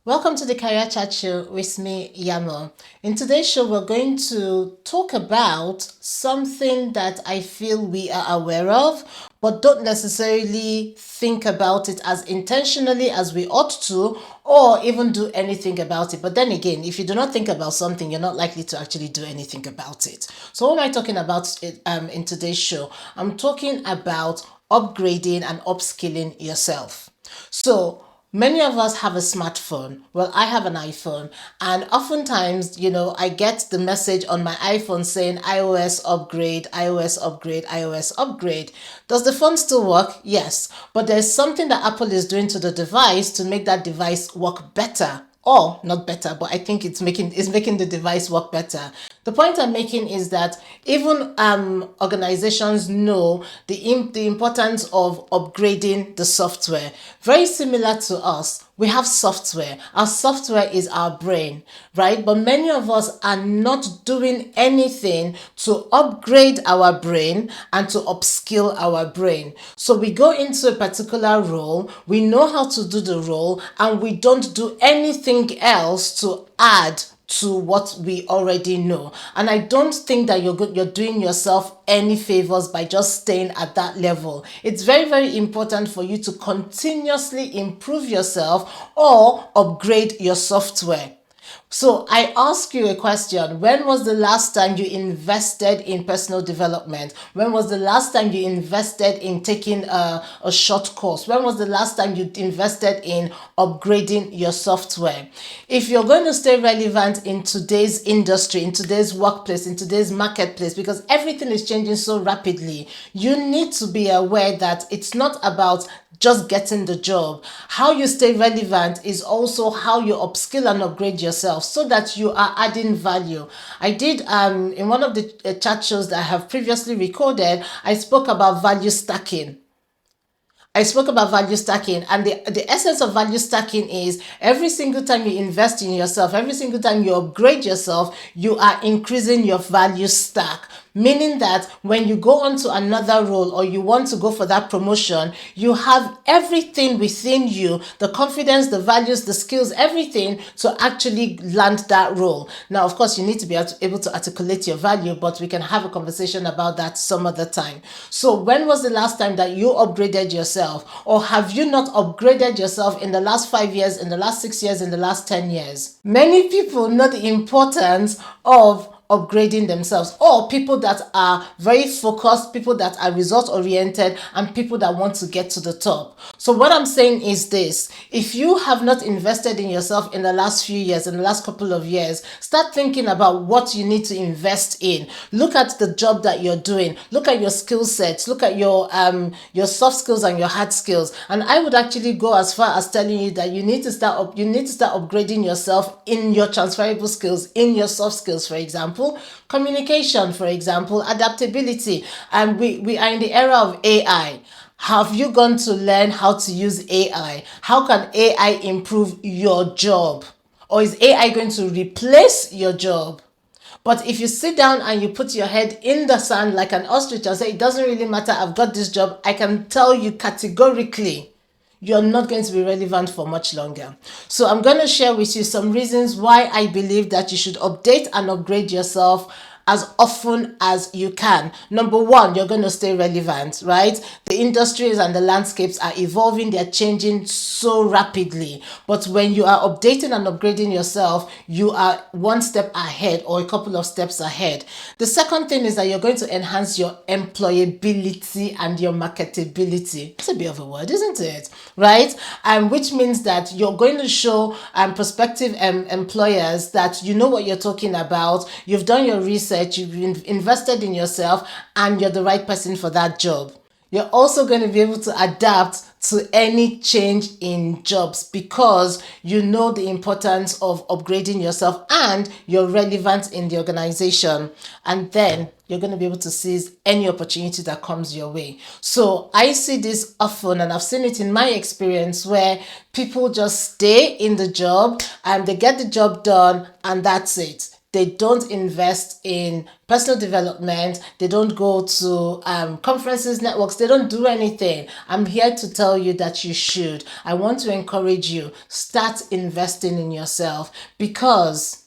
Welcome to the Career Chat Show with me, Yanmo. In today's show, we're going to talk about something that I feel we are aware of, but don't necessarily think about it as intentionally as we ought to, or even do anything about it. But then again, if you do not think about something, you're not likely to actually do anything about it. So what am I talking about in today's show? I'm talking about upgrading and upskilling yourself. So many of us have a smartphone. Well, I have an iPhone, and oftentimes, I get the message on my iPhone saying iOS upgrade, iOS upgrade, iOS upgrade. Does the phone still work? Yes, but there's something that Apple is doing to the device to make that device work better. Or not better, but I think it's making the device work better. The point I'm making is that even organizations know the importance of upgrading the software. Very similar to us, we have software. Our software is our brain, right? But many of us are not doing anything to upgrade our brain and to upskill our brain. So we go into a particular role, we know how to do the role, and we don't do anything else to add to what we already know. And I don't think that you're doing yourself any favors by just staying at that level. It's very, very important for you to continuously improve yourself or upgrade your software. So I ask you a question. When was the last time you invested in personal development? When was the last time you invested in taking a short course? When was the last time you invested in upgrading your software? If you're going to stay relevant in today's industry, in today's workplace, in today's marketplace, because everything is changing so rapidly, you need to be aware that it's not about just getting the job. How you stay relevant is also how you upskill and upgrade yourself so that you are adding value. I did in one of the chat shows that I have previously recorded, I spoke about value stacking. And the essence of value stacking is every single time you invest in yourself, every single time you upgrade yourself, you are increasing your value stack. Meaning that when you go on to another role or you want to go for that promotion, you have everything within you, the confidence, the values, the skills, everything to actually land that role. Now, of course, you need to be able to articulate your value, but we can have a conversation about that some other time. So when was the last time that you upgraded yourself? Or have you not upgraded yourself in the last 5 years, in the last 6 years, in the last 10 years? Many people know the importance of upgrading themselves, or people that are very focused, people that are result oriented, and people that want to get to the top. So what I'm saying is this: if you have not invested in yourself in the last few years, in the last couple of years, start thinking about what you need to invest in. Look at the job that you're doing, look at your skill sets, look at your soft skills and your hard skills. And I would actually go as far as telling you that you need to start upgrading yourself in your transferable skills, in your soft skills, for example, communication, for example, adaptability. And we are in the era of AI. Have you gone to learn how to use AI? How can AI improve your job? Or is AI going to replace your job? But if you sit down and you put your head in the sand like an ostrich and say, it doesn't really matter, I've got this job, I can tell you categorically, you're not going to be relevant for much longer. So I'm going to share with you some reasons why I believe that you should update and upgrade yourself as often as you can. Number one, you're going to stay relevant, right? The industries and the landscapes are evolving, they're changing so rapidly. But when you are updating and upgrading yourself, you are one step ahead or a couple of steps ahead. The second thing is that you're going to enhance your employability and your marketability. It's a bit of a word, isn't it? Right? And which means that you're going to show prospective employers that you know what you're talking about, you've done your research, you've invested in yourself, and you're the right person for that job. You're also going to be able to adapt to any change in jobs because you know the importance of upgrading yourself and you're relevant in the organization. And then you're going to be able to seize any opportunity that comes your way. So I see this often, and I've seen it in my experience, where people just stay in the job and they get the job done and that's it. They don't invest in personal development. They don't go to conferences, networks. They don't do anything. I'm here to tell you that you should. I want to encourage you. Start investing in yourself, because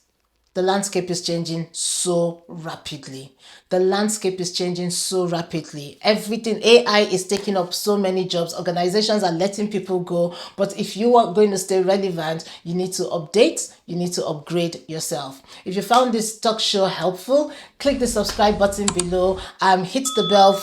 the landscape is changing so rapidly. The landscape is changing so rapidly. Everything, AI is taking up so many jobs. Organizations are letting people go. But if you are going to stay relevant, you need to update, you need to upgrade yourself. If you found this talk show helpful, click the subscribe button below. Hit the bell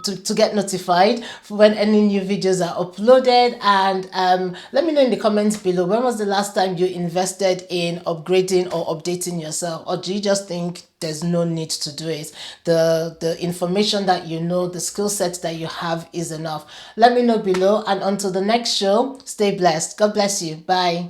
to get notified for when any new videos are uploaded. And let me know in the comments below, when was the last time you invested in upgrading or updating yourself? Or do you just think there's no need to do it? The information that you know, the skill set that you have is enough. Let me know below, and until the next show, stay blessed. God bless you. Bye.